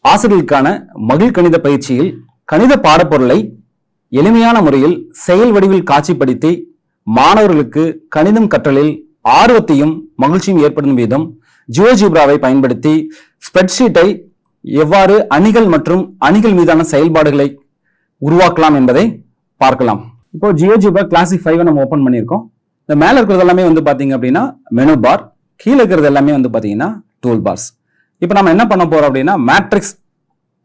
ஆசிரியர்களுக்கான மகிழ் கணித பயிற்சியில் கணித பாடப்பொருளை எளிமையான முறையில் செயல் வடிவில் காட்சிப்படுத்தி மாணவர்களுக்கு கணிதம் கற்றலில் ஆர்வத்தையும் மகிழ்ச்சியும் ஏற்படும் விதம் ஜியோஜிப்ராவை பயன்படுத்தி ஸ்ப்ரெட்ஷீட்டை எவ்வாறு அணிகள் மற்றும் அணிகள் மீதான செயல்பாடுகளை உருவாக்கலாம் என்பதை பார்க்கலாம். இப்போ ஜியோஜிப்ரா கிளாசிக் 5 நம்ம ஓபன் பண்ணியிருக்கோம். இந்த மேல இருக்கிறது எல்லாமே வந்து பாத்தீங்க அப்படின்னா மெனு பார், கீழே இருக்கிறது எல்லாமே வந்து பாத்தீங்கன்னா டூல் பார்ஸ். இப்போ நம்ம என்ன பண்ண போறோம் அப்படின்னா மேட்ரிக்ஸ்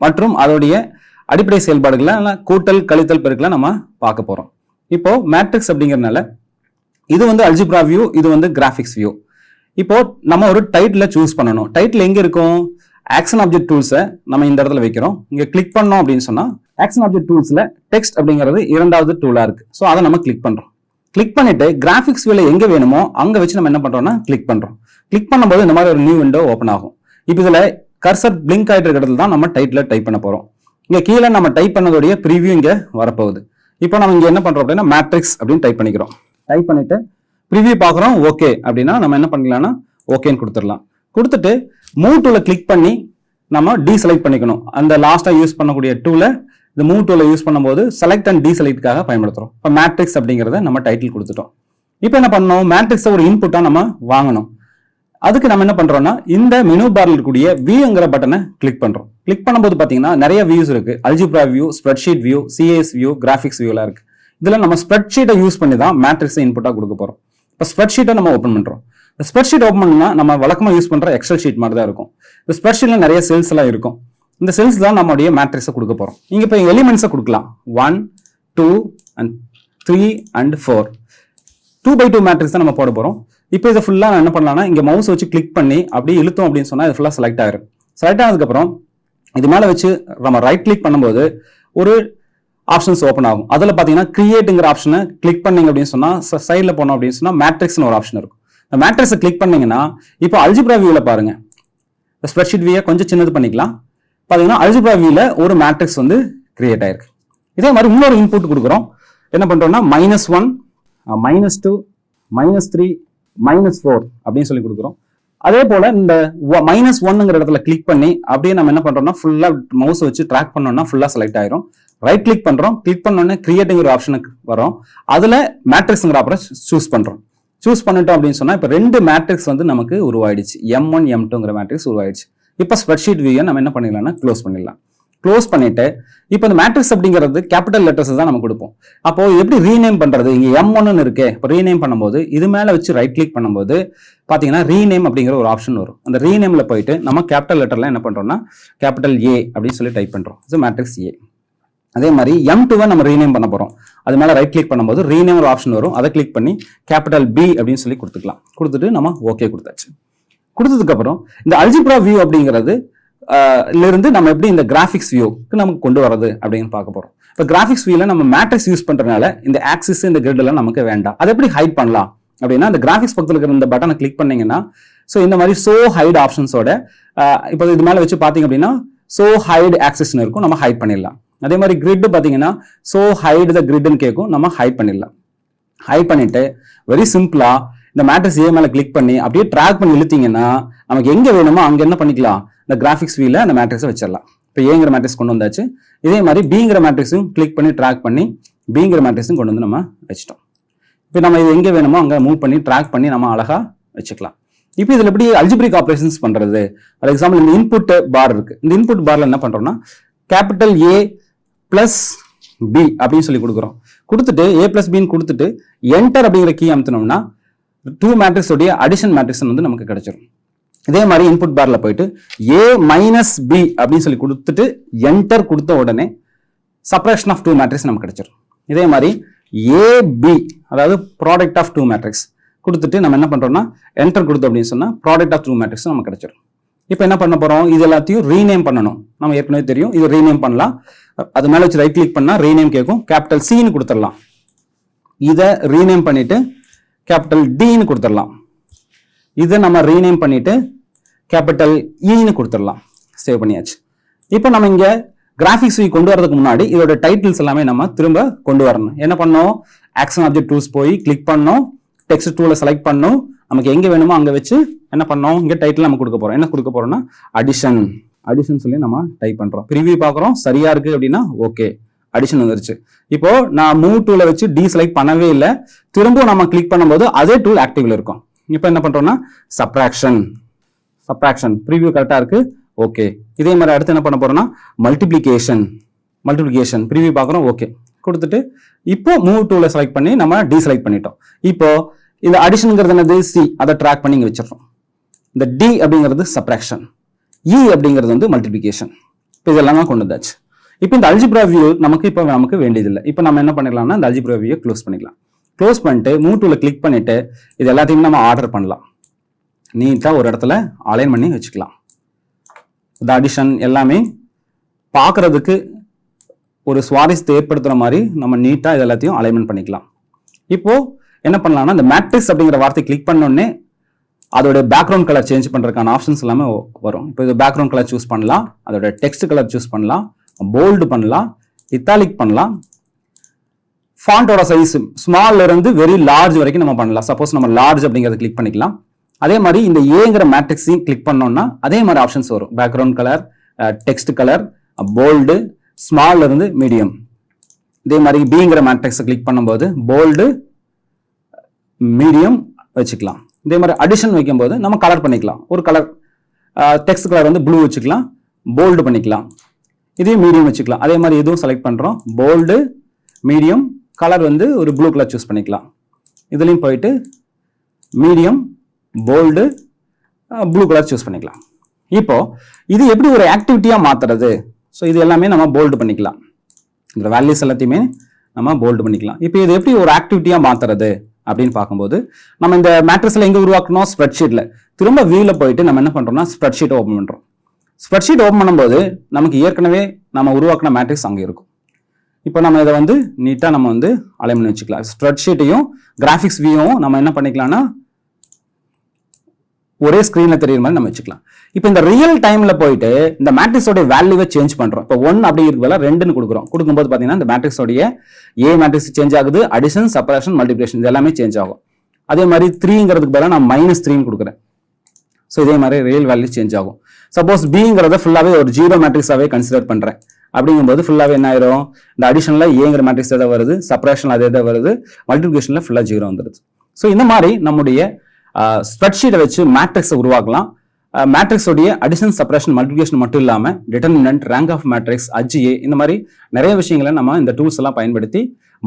மற்றும் அதோடைய அடிப்படை செயல்பாடுகளை கூட்டல் கழித்தல் பெருக்கலை நம்ம பார்க்க போறோம். இப்போ மேட்ரிக்ஸ் அப்படிங்கறதுனால இது வந்து அல்ஜிப்ரா வியூ, இது வந்து கிராஃபிக்ஸ் வியூ. இப்போ நம்ம ஒரு டைட்டில் சூஸ் பண்ணணும். டைட்டில் எங்க இருக்கும்? ஆக்ஷன் ஆப்ஜெக்ட் டூல்ஸை நம்ம இந்த இடத்துல வைக்கிறோம். இங்க கிளிக் பண்ணோம் அப்படின்னு சொன்னா ஆக்ஷன் ஆப்ஜெக்ட் டூல்ஸ்ல டெக்ஸ்ட் அப்படிங்கிறது இரண்டாவது டூலா இருக்கு. ஸோ அதை நம்ம கிளிக் பண்றோம். கிளிக் பண்ணிட்டு கிராஃபிக்ஸ் வியூல எங்க வேணுமோ அங்க வச்சு நம்ம என்ன பண்றோம்னா கிளிக் பண்றோம். கிளிக் பண்ணும்போது இந்த மாதிரி ஒரு நியூ விண்டோ ஓப்பன் ஆகும். இப்போ இதுல கர்சர் பிளிங்க் ஆயிட்டு இருக்கிறதுல தான் நம்ம டைட்டில் டைப் பண்ண போறோம். இங்க கீழே நம்ம டைப் பண்ணதோடைய ப்ரிவியூ இங்க வரப்போகுது. இப்போ நம்ம இங்க என்ன பண்றோம் அப்படின்னா மேட்ரிக்ஸ் அப்படின்னு டைப் பண்ணிக்கிறோம். டைப் பண்ணிட்டு ப்ரிவியூ பார்க்குறோம். ஓகே அப்படின்னா நம்ம என்ன பண்ணிக்கலாம்னா ஓகேன்னு கொடுத்துடலாம். கொடுத்துட்டு மூவ் டூல கிளிக் பண்ணி நம்ம டீசெலக்ட் பண்ணிக்கணும். அந்த லாஸ்டா யூஸ் பண்ணக்கூடிய டூல இந்த மூவ் டூல யூஸ் பண்ணும்போது செலக்ட் அண்ட் டீசெலக்ட்காக பயன்படுத்துறோம். இப்போ மேட்ரிக்ஸ் அப்படிங்கிறத நம்ம டைட்டில் கொடுத்துட்டோம். இப்போ என்ன பண்ணணும்? மேட்ரிக்ஸை ஒரு இன்புட்டா நம்ம வாங்கணும். அதுக்கு நம்ம என்ன பண்றோம்னா இந்த மெனு பார்ல இருக்கக்கூடிய வியூங்கிற பட்டனை கிளிக் பண்றோம். கிளிக் பண்ணும்போது பாத்தீங்கன்னா நிறைய வியூஸ் இருக்கு. Algebra view, spreadsheet view, CS view, graphics வியூலாம் இருக்கு. இதுல நம்ம ஸ்ப்ரெட்ஷீட்டை யூஸ் பண்ணி தான் மேட்ரிக்ஸை இன்புட்டா கொடுக்க போறோம். இப்போ ஸ்ப்ரெட்ஷீட்டை நம்ம ஓப்பன் பண்றோம். ஸ்ப்ரெட்ஷீட் ஓப்பன் பண்ணா நம்ம வழக்கமா யூஸ் பண்ற எக்ஸல் ஷீட் மாதிரி தான் இருக்கும். இந்த ஸ்ப்ரெட்ஷீட்ல நிறைய செல்ஸ் எல்லாம் இருக்கும். இந்த செல்ஸ் தான் நம்மளுடைய மேட்ரிக்ஸை கொடுக்க போறோம். நீங்க இப்போ எலிமெண்ட்ஸை கொடுக்கலாம். 1, 2 and 3 and 4 2x2 மேட்ரிக்ஸ் தான் நம்ம போட போறோம். இப்போ இதை ஃபுல்லா என்ன பண்ணலாம்னா இங்க மவுஸ் வச்சு கிளிக் பண்ணி அப்படியே இழுத்தோம் அப்படின்னு சொன்னா இது ஃபுல்லா செலக்ட் ஆயிரும். செலக்ட் ஆனதுக்கு அப்புறம் இது மேல வச்சு நம்ம ரைட் கிளிக் பண்ணும்போது ஒரு ஆப்ஷன்ஸ் ஓப்பன் ஆகும். அதுல பாத்தீங்கன்னா கிரியேட்டுங்கிற ஆப்ஷனை கிளிக் பண்ணீங்க அப்படின்னு சொன்னா சைட்ல போனோம் அப்படின்னு சொன்னா மேட்ரிக்ஸ்னு ஒரு ஆப்ஷன் இருக்கும். இந்த மேட்ரிக்ஸை கிளிக் பண்ணீங்கன்னா இப்போ அல்ஜிப்ரா வியூல பாருங்க. ஸ்ப்ரெட்ஷீட் வியூ கொஞ்சம் சின்னது பண்ணிக்கலாம். பாத்தீங்கன்னா அல்ஜிப்ரா வியூல ஒரு மேட்ரிக்ஸ் வந்து கிரியேட் ஆயிருக்கு. இதே மாதிரி இன்னொரு இன்புட் கொடுக்குறோம். என்ன பண்றோம்னா -1, -2, -3, -4 அப்படின்னு சொல்லி கொடுக்குறோம். அதே போல இந்த -1ங்கிற இடத்துல கிளிக் பண்ணி அப்படியே நம்ம என்ன பண்றோம்னா ஃபுல்லா மவுஸ் வச்சு ட்ராக் பண்ணோம்னா ஃபுல்லா செலக்ட் ஆயிரும். ரைட் கிளிக் பண்றோம். கிளிக் பண்ணோன்னே கிரியேட்டுங்கிற ஆப்ஷனுக்கு வரும். அதுல மேட்ரிக்ஸ்ங்கிற ஆப்ஷன் சூஸ் பண்றோம். சூஸ் பண்ணிட்டோம் அப்படின்னு சொன்னா இப்ப 2 மேட்ரிக்ஸ் வந்து நமக்கு உருவாயிடுச்சு. M1, M2ங்கிற matrix உருவாயிடுச்சு. இப்ப ஸ்ப்ரெட்ஷீட் வியூவை நம்ம என்ன பண்ணிடலாம்னா க்ளோஸ் பண்ணிடலாம். க்ளோஸ் பண்ணிட்டு இப்போ இந்த மேட்ரிக்ஸ் அப்படிங்கிறது கேபிட்டல் லெட்டர்ஸ் தான் நம்ம கொடுப்போம். அப்போ எப்படி ரீநேம் பண்றது? இங்க M1 இருக்கே. இப்போ ரீநேம் பண்ணும்போது இது மேல வச்சு ரைட் கிளிக் பண்ணும்போது பாத்தீங்கன்னா ரீநேம் அப்படிங்கிற ஒரு ஆப்ஷன் வரும். அந்த ரீநேம்ல போயிட்டு நம்ம கேபிட்டல் லெட்டர்ல என்ன பண்றோம்னா கேபிட்டல் A அப்படின்னு சொல்லி டைப் பண்றோம். இது மேட்ரிக்ஸ் A. அதே மாதிரி M2 நம்ம ரீநேம் பண்ண போறோம். அது மேல ரைட் கிளிக் பண்ணும்போது ரீநேம் ஒரு ஆப்ஷன் வரும். அதை கிளிக் பண்ணி கேபிட்டல் B அப்படின்னு சொல்லி கொடுத்துக்கலாம். கொடுத்துட்டு நம்ம ஓகே கொடுத்தாச்சு. கொடுத்ததுக்கு அப்புறம் இந்த அல்ஜிப்ரா வியூ அப்படிங்கிறது இருந்து நம்ம எப்படி இந்த கிராஃபிக்ஸ் வியூக்கு நமக்கு கொண்டு வரது அப்படின்னு பார்க்க போறோம். இப்போ கிராஃபிக்ஸ் வியூல நம்ம மேட்ரிக்ஸ் யூஸ் பண்றதுனால இந்த ஆக்சிஸ் இந்த கிரிட் எல்லாம் நமக்கு வேண்டாம். அதை எப்படி ஹைட் பண்ணலாம் அப்படின்னா இந்த கிராஃபிக்ஸ் பக்கத்தில் இருக்கிற இந்த பட்டனை கிளிக் பண்ணீங்கன்னா ஸோ இந்த மாதிரி சோ ஹைட் ஆப்ஷன்ஸோட இப்போ இது மேல வச்சு பாத்தீங்க அப்படின்னா சோ ஹைட் ஆக்சிஸ்னு இருக்கும். நம்ம ஹைட் பண்ணிடலாம். அதே மாதிரி கிரிட் பாத்தீங்கன்னா சோ ஹைட் த கிரிட்னு கேட்கும். நம்ம ஹைட் பண்ணிடலாம். ஹைட் பண்ணிட்டு வெரி சிம்பிளா இந்த மேட்ரிக்ஸ் A மேல கிளிக் பண்ணி அப்படியே ட்ராக் பண்ணி இழுத்தீங்கன்னா நமக்கு எங்க வேணுமோ அங்க என்ன பண்ணிக்கலாம்? இந்த கிராஃபிக்ஸ் வியூல அந்த மேட்ரிக்ஸை வச்சிடலாம். இப்போ ஏங்கிற மேட்ரிக்ஸ் கொண்டு வந்தாச்சு. இதே மாதிரி பிங்கிற மேட்ரிக்ஸும் கிளிக் பண்ணி ட்ராக் பண்ணி பிங்கிற மேட்ரிக்ஸும் கொண்டு வந்து நம்ம வச்சிட்டோம். இப்போ நம்ம இது எங்க வேணுமோ அங்க மூவ் பண்ணி ட்ராக் பண்ணி நம்ம அழகா வச்சுக்கலாம். இப்போ இதுல எப்படி அல்ஜிப்ரிக் ஆபரேஷன்ஸ் பண்றது? ஃபார் எக்ஸாம்பிள் இந்த இன்புட் பார் இருக்கு. இந்த இன்புட் பார்ல என்ன பண்றோம்னா கேபிட்டல் A பிளஸ் B அப்படின்னு சொல்லி கொடுக்குறோம். கொடுத்துட்டு A பிளஸ் பின்னு கொடுத்துட்டு என்டர் அப்படிங்கிற கீ அமுத்தினோம்னா 2 மேட்ரிக்ஸ் உடைய அடிஷன் மேட்ரிக்ஸ் வந்து நமக்கு கிடைச்சிடும். இதே மாதிரி இன்புட் பார்ல போயிட்டு A மைனஸ் B அப்படின்னு சொல்லி கொடுத்துட்டு என்டர் கொடுத்த உடனே சப்ரேஷன் ஆஃப் 2 மேட்ரிக்ஸ் நமக்கு கிடைச்சிடும். இதே மாதிரி AB அதாவது ப்ராடக்ட் ஆஃப் 2 மேட்ரிக்ஸ் கொடுத்துட்டு நம்ம என்ன பண்றோம்னா என்டர் கொடுத்தோம் அப்படின்னு சொன்னா ப்ராடக்ட் ஆஃப் 2 மேட்ரிக்ஸ் நமக்கு கிடைச்சிடும். இப்போ என்ன பண்ண போறோம்? இது எல்லாத்தையும் ரீநேம் பண்ணணும். நம்ம ஏற்கனவே தெரியும் இது ரீநேம் பண்ணலாம். அது மேல வச்சு ரைட் கிளிக் பண்ணா ரீநேம் கேட்கும். கேபிட்டல் Cன்னு கொடுத்துடலாம். இதை ரீநேம் பண்ணிட்டு கேபிட்டல் Dன்னு கொடுத்துடலாம். இதை நம்ம ரீநேம் பண்ணிட்டு கேபிட்டல் Eன்னு கொடுத்துடலாம். சேவ் பண்ணியாச்சு. இப்போ நம்ம இங்க கிராஃபிக்ஸ் வியூ கொண்டு வரதுக்கு முன்னாடி இதோட டைட்டில்ஸ் எல்லாமே நம்ம திரும்ப கொண்டு வரணும். என்ன பண்ணோம்? ஆக்ஷன் ஆப்ஜெக்ட் டூல்ஸ் போய் கிளிக் பண்ணோம். டெக்ஸ்ட் டூலை செலக்ட் பண்ணோம். நமக்கு எங்க வேணுமோ அங்க வச்சு என்ன பண்ணோம்? இங்க டைட்டில் நம்ம கொடுக்க போறோம். என்ன கொடுக்க போறோம்னா அடிஷன் அடிஷன் சொல்லி நம்ம டைப் பண்றோம். ப்ரிவியூ பார்க்குறோம், சரியா இருக்கு அப்படின்னா ஓகே, அடிஷன் வந்துருச்சு. இப்போ நான் மூவ் டூலை வச்சு டீசெலக்ட் பண்ணவே இல்லை, திரும்பவும் நம்ம கிளிக் பண்ணும்போது அதே டூல் ஆக்டிவ்ல இருக்கும். இப்போ என்ன பண்றோம்னா சப்ராக்ஷன் ப்ரிவியூ கரெக்டா இருக்கு, ஓகே. இதே மாதிரி அடுத்து என்ன பண்ண போறோம்னா மல்டிப்ளிகேஷன் ப்ரிவியூ பார்க்குறோம், ஓகே கொடுத்துட்டு இப்போ மூவ் டூலை செலக்ட் பண்ணி நம்ம டீசெலக்ட் பண்ணிட்டோம். இப்போ இந்த அடிஷனுங்கிறது என்னது, சி, அதை ட்ராக் பண்ணி இங்க வச்சிடறோம். இந்த டி அப்படிங்கிறது சப்ராக்ஷன், இ அப்படிங்கிறது வந்து மல்டிப்ளிகேஷன். இப்போ இதெல்லாம் தான் கொண்டு வந்தாச்சு. இப்போ இந்த அல்ஜிப்ரா வியூ நமக்கு வேண்டியதில்லை. இப்போ நம்ம என்ன பண்ணிடலாம்னா இந்த அல்ஜிப்ரா வியூ க்ளோஸ் பண்ணிக்கலாம். க்ளோஸ் பண்ணிட்டு மூவ் டூல கிளிக் பண்ணிட்டு இது எல்லாத்தையும் நம்ம ஆர்டர் பண்ணலாம். நீட்டா ஒரு இடத்துல அலைன் பண்ணி வச்சுக்கலாம். இந்த அடிஷன் எல்லாமே பார்க்கறதுக்கு ஒரு சுவாரஸ்யத்தை ஏற்படுத்துற மாதிரி நம்ம நீட்டா இது எல்லாத்தையும் அலைன்மெண்ட் பண்ணிக்கலாம். இப்போ என்ன பண்ணலாம்னா இந்த மேட்ரிக்ஸ் அப்படிங்கிற வார்த்தை கிளிக் பண்ணோடனே அதோட பேக்ரவுண்ட் கலர் சேஞ்ச் பண்றதுக்கான ஆப்ஷன்ஸ் எல்லாமே வரும். இப்போ இது பேக்ரவுண்ட் கலர் சூஸ் பண்ணலாம், அதோட டெக்ஸ்ட் கலர் சூஸ் பண்ணலாம், போல்டு பண்ணலாம், இத்தாலிக் பண்ணலாம், ஃபாண்டோட சைஸ் ஸ்மால்ல இருந்து வெரி லார்ஜ் வரைக்கும் நம்ம பண்ணலாம். சப்போஸ் நம்ம லார்ஜ் அப்படிங்கறத கிளிக் பண்ணிக்கலாம். அதே மாதிரி இந்த ஏங்கிற மேட்ரிக்ஸையும் கிளிக் பண்ணோம்னா அதே மாதிரி ஆப்ஷன்ஸ் வரும். Background colour, text colour, bold, ஸ்மால்ல இருந்து மீடியம். இதே மாதிரி பிங்கிற மேட்ரிக்ஸை கிளிக் பண்ணும்போது போல்டு, மீடியம் வச்சுக்கலாம். இதே மாதிரி அடிஷன் வைக்கும்போது நம்ம கலர் பண்ணிக்கலாம். ஒரு கலர் டெக்ஸ்ட் கலர் வந்து ப்ளூ வச்சுக்கலாம், போல்டு பண்ணிக்கலாம், இதையும் மீடியம் வச்சுக்கலாம். அதே மாதிரி இதுவும் செலக்ட் பண்றோம், போல்டு, மீடியம், கலர் வந்து ஒரு ப்ளூ கலர் சூஸ் பண்ணிக்கலாம். இதுலயும் போயிட்டு medium, bold, blue colour choose பண்ணிக்கலாம். இப்போ இது எப்படி ஒரு ஆக்டிவிட்டியா மாத்துறது? ஸோ இது எல்லாமே நம்ம போல்டு பண்ணிக்கலாம். இந்த வேல்யூஸ் எல்லாத்தையுமே நம்ம போல்டு பண்ணிக்கலாம். இப்போ இது எப்படி ஒரு ஆக்டிவிட்டியா மாத்துறது அப்படின்னு பார்க்கும்போது நம்ம இந்த மேட்ரிக்ஸ்ல எங்க உருவாக்கணும், ஸ்ப்ரெட்ஷீட்ல. திரும்ப வியூல போயிட்டு நம்ம என்ன பண்றோம்னா ஸ்ப்ரெட்ஷீட் ஓப்பன் பண்றோம். ஸ்ப்ரெட்ஷீட் ஓப்பன் பண்ணும்போது நமக்கு ஏற்கனவே நம்ம உருவாக்கின மேட்ரிக்ஸ் அங்கே இருக்கும். இப்போ நம்ம இதை வந்து நீட்டா நம்ம வந்து அலைன் பண்ணி வச்சுக்கலாம். ஸ்ப்ரெட்ஷீட்டையும் கிராஃபிக்ஸ் வியூவும் நம்ம என்ன பண்ணிக்கலாம்னா ஒரே ஸ்கிரீன்ல தெரியுற மாதிரி நம்ம வச்சுக்கலாம். இப்போ இந்த ரியல் டைம்ல போயிட்டு இந்த மேட்ரிக்ஸோட வேல்யூவை சேஞ்ச் பண்றோம். இப்போ 1 அப்படிங்கிறதுல 2ன்னு கொடுக்குறோம். கொடுக்கும்போது பாத்தீங்கன்னா இந்த மேட்ரிக்ஸோடைய ஏ மேட்ரிக்ஸ் சேஞ்ச் ஆகுது, அடிஷன், சப்ராக்ஷன், மல்டிப்ளிகேஷன் இது எல்லாமே சேஞ்ச் ஆகும். அதே மாதிரி 3ங்கிறதுக்கு பதிலாக நான் -3 கொடுக்குறேன். ஸோ இதே மாதிரி ரியல் வேல்யூ சேஞ்ச் ஆகும். சப்போஸ் பிங்கிறத ஃபுல்லாவே ஒரு ஜீரோ மேட்ரிக்ஸாவே கன்சிடர் பண்றேன் அப்படிங்கும்போது ஃபுல்லாவே என்ன ஆயிரும், இந்த அடிஷன்ல ஏங்கிற மேட்ரிக்ஸ் எதாவது வருது, சப்ராக்ஷன்ல அதே தான் வருது, மல்டிப்ளிகேஷன்ல ஃபுல்லா ஜீரோ வந்துருது. ஸோ இந்த மாதிரி நம்முடைய ஸ்ப்ரெட்ஷீட்டை வச்சு மேட்ரிக்ஸை உருவாக்கலாம். மேட்ரிக்ஸ் உடைய அடிஷன், சப்ராக்ஷன், மல்டிப்ளிகேஷன் மட்டும் இல்லாம determinant, rank of matrix, HA இந்த மாதிரி நிறைய விஷயங்களை நம்ம இந்த டூல்ஸ் எல்லாம் பயன்படுத்தி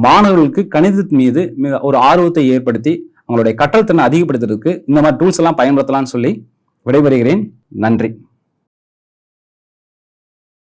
மாணவர்களுக்கு கணிதத்தின் மீது ஒரு ஆர்வத்தை ஏற்படுத்தி அவங்களுடைய கற்றல் திறனை அதிகப்படுத்துறதுக்கு இந்த மாதிரி டூல்ஸ் எல்லாம் பயன்படுத்தலாம்னு சொல்லி விடைபெறுகிறேன். நன்றி.